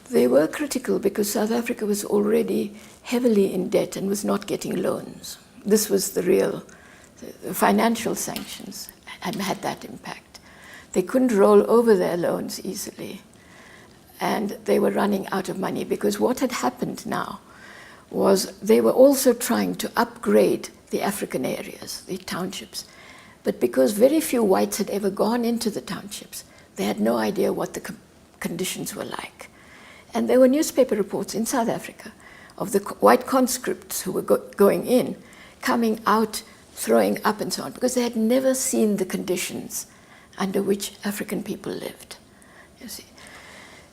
They were critical because South Africa was already heavily in debt and was not getting loans. This was the real financial sanctions had that impact. They couldn't roll over their loans easily, and they were running out of money because what had happened now was they were also trying to upgrade the African areas, the townships. But because very few whites had ever gone into the townships, they had no idea what the conditions were like. And there were newspaper reports in South Africa of the white conscripts who were going in, coming out, throwing up and so on, because they had never seen the conditions under which African people lived, you see.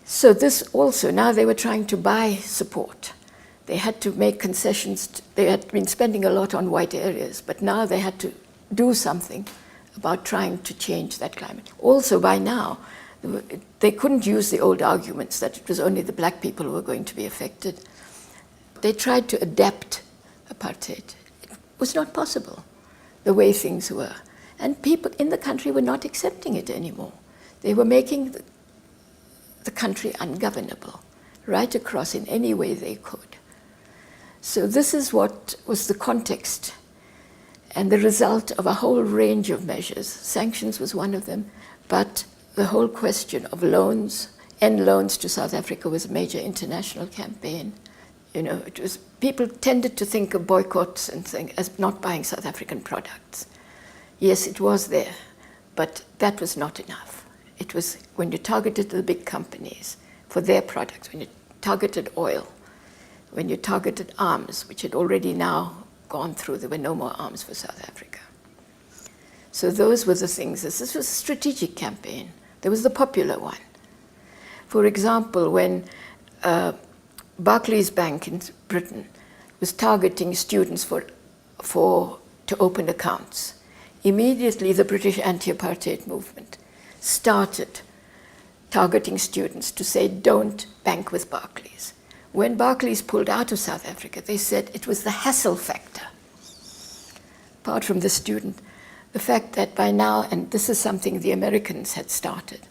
So this also, now they were trying to buy support. They had to make concessions. They had been spending a lot on white areas, but now they had to do something about trying to change that climate. Also, by now, they couldn't use the old arguments that it was only the black people who were going to be affected. They tried to adapt apartheid. It was not possible, the way things were. And people in the country were not accepting it anymore. They were making the country ungovernable, right across in any way they could. So this is what was the context and the result of a whole range of measures. Sanctions was one of them, but the whole question of loans, end loans to South Africa was a major international campaign. You know, it was, people tended to think of boycotts and things as not buying South African products. Yes, it was there, but that was not enough. It was when you targeted the big companies for their products, when you targeted oil, when you targeted arms, which had already now gone through, there were no more arms for South Africa. So those were the things. This was a strategic campaign. There was the popular one. For example, when Barclays Bank in Britain was targeting students to open accounts, immediately the British anti-apartheid movement started targeting students to say, don't bank with Barclays. When Barclays pulled out of South Africa, they said it was the hassle factor. Apart from the student, the fact that by now, and this is something the Americans had started,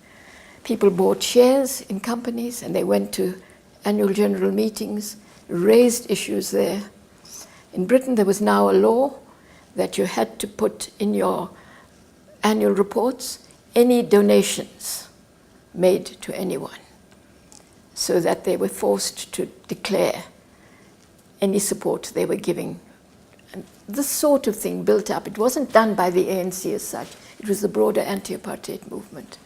people bought shares in companies and they went to annual general meetings, raised issues there. In Britain, there was now a law that you had to put in your annual reports any donations made to anyone, so that they were forced to declare any support they were giving. And this sort of thing built up. It wasn't done by the ANC as such. It was the broader anti-apartheid movement.